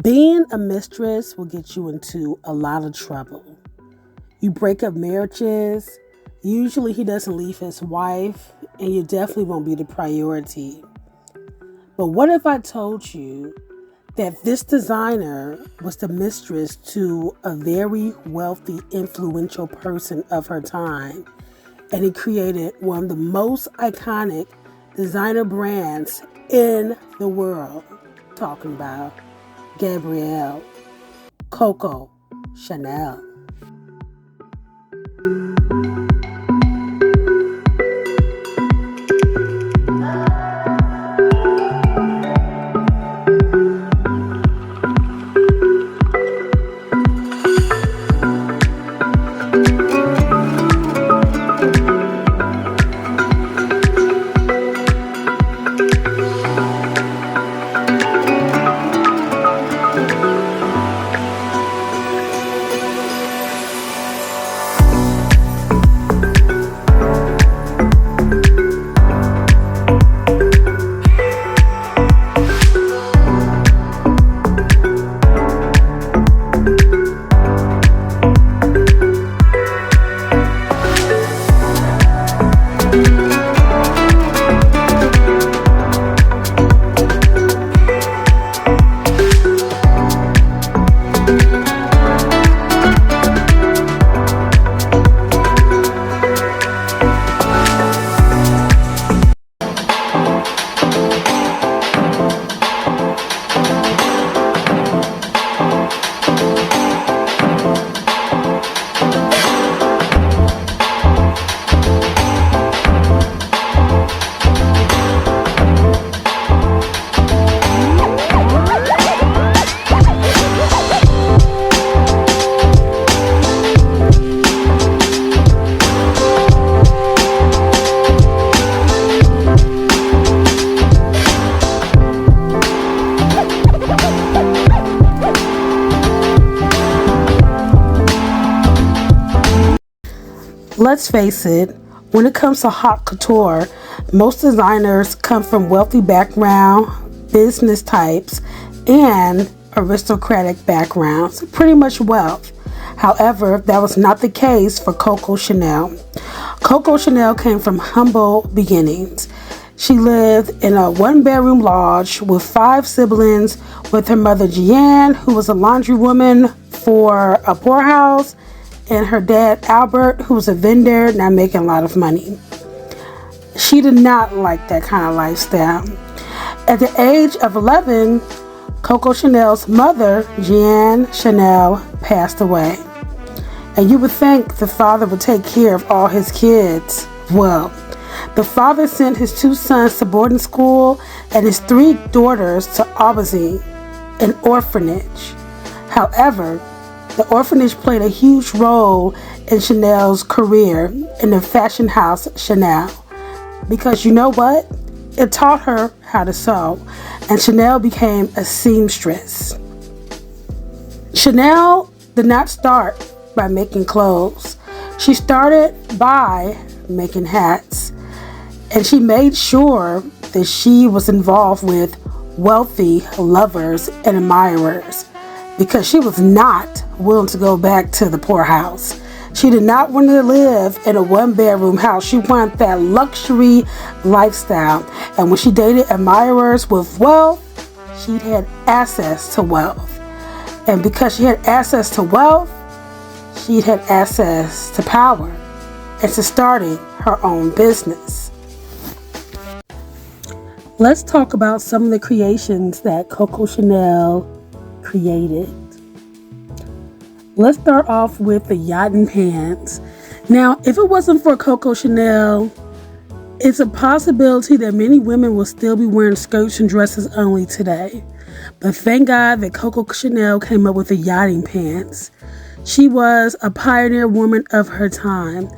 Being a mistress will get you into a lot of trouble. You break up marriages. Usually he doesn't leave his wife, and you definitely won't be the priority. But what if I told you that this designer was the mistress to a very wealthy, influential person of her time, and he created one of the most iconic designer brands in the world? Talking about Gabrielle, Coco, Chanel. Let's face it, when it comes to haute couture, most designers come from wealthy background, business types, and aristocratic backgrounds, pretty much wealth. However, that was not the case for Coco Chanel. Coco Chanel came from humble beginnings. She lived in a one-bedroom lodge with 5 siblings with her mother Jeanne, who was a laundrywoman for a poorhouse, and her dad Albert, who was a vendor, now making a lot of money. She did not like that kind of lifestyle. At the age of 11, Coco Chanel's mother, Jeanne Chanel, passed away. And you would think the father would take care of all his kids. Well, the father sent his 2 sons to boarding school and his 3 daughters to Aubusy, an orphanage. However, the orphanage played a huge role in Chanel's career in the fashion house Chanel. Because you know what? It taught her how to sew, and Chanel became a seamstress. Chanel did not start by making clothes. She started by making hats. And she made sure that she was involved with wealthy lovers and admirers, because she was not willing to go back to the poorhouse. She did not want to live in a one-bedroom house. She wanted that luxury lifestyle. And when she dated admirers with wealth, she had access to wealth. And because she had access to wealth, she had access to power and to starting her own business. Let's talk about some of the creations that Coco Chanel created. Let's start off with the yachting pants. Now, if it wasn't for Coco Chanel, it's a possibility that many women will still be wearing skirts and dresses only today. But thank God that Coco Chanel came up with the yachting pants. She was a pioneer woman of her time.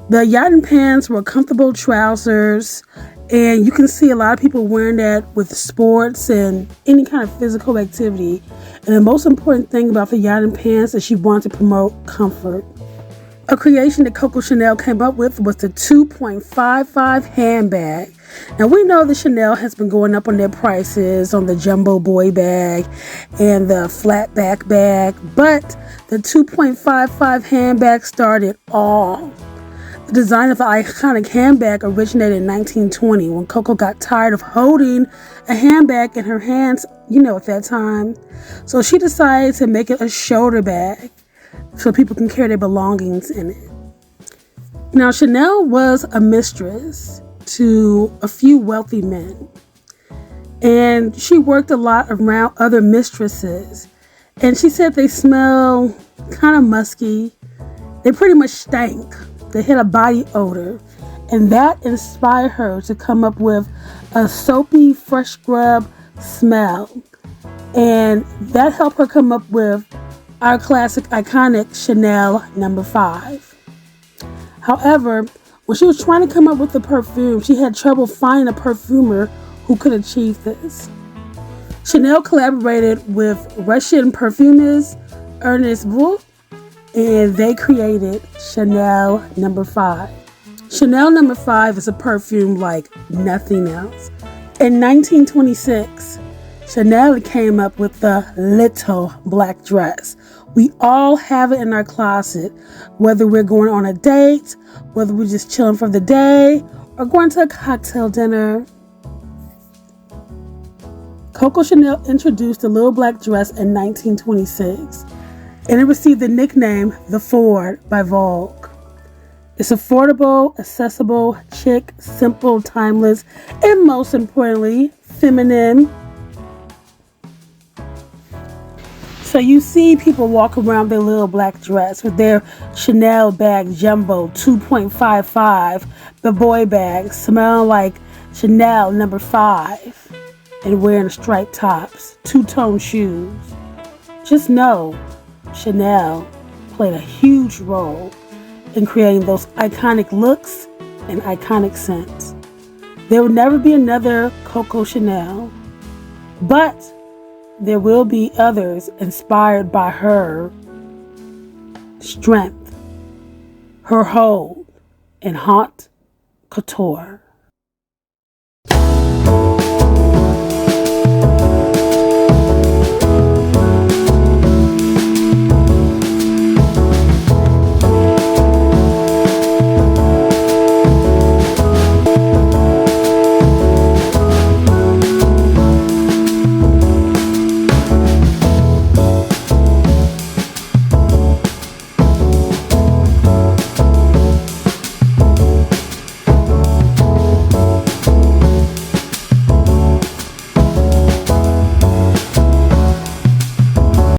The yachting pants were comfortable trousers, and you can see a lot of people wearing that with sports and any kind of physical activity. And the most important thing about the yachting pants is she wanted to promote comfort. A creation that Coco Chanel came up with was the 2.55 handbag. Now we know that Chanel has been going up on their prices on the jumbo boy bag and the flat back bag, but the 2.55 handbag started all. The design of the iconic handbag originated in 1920 when Coco got tired of holding a handbag in her hands, at that time. So she decided to make it a shoulder bag so people can carry their belongings in it. Now, Chanel was a mistress to a few wealthy men, and she worked a lot around other mistresses, and she said they smell kind of musky. They pretty much stank. They had a body odor, and that inspired her to come up with a soapy, fresh scrub smell, and that helped her come up with our classic, iconic Chanel No. 5. However, when she was trying to come up with the perfume, she had trouble finding a perfumer who could achieve this. Chanel collaborated with Russian perfumist Ernest Vaux, and they created Chanel No. 5. Chanel No. 5 is a perfume like nothing else. In 1926, Chanel came up with the little black dress. We all have it in our closet, whether we're going on a date, whether we're just chilling for the day, or going to a cocktail dinner. Coco Chanel introduced the little black dress in 1926, and it received the nickname The Ford by Vogue. It's affordable, accessible, chic, simple, timeless, and most importantly, feminine. So you see people walk around their little black dress with their Chanel bag jumbo 2.55, the boy bag, smelling like Chanel No. 5, and wearing striped tops, two-tone shoes. Just know, Chanel played a huge role in creating those iconic looks and iconic scents. There will never be another Coco Chanel, but there will be others inspired by her strength, her hold, and haute couture.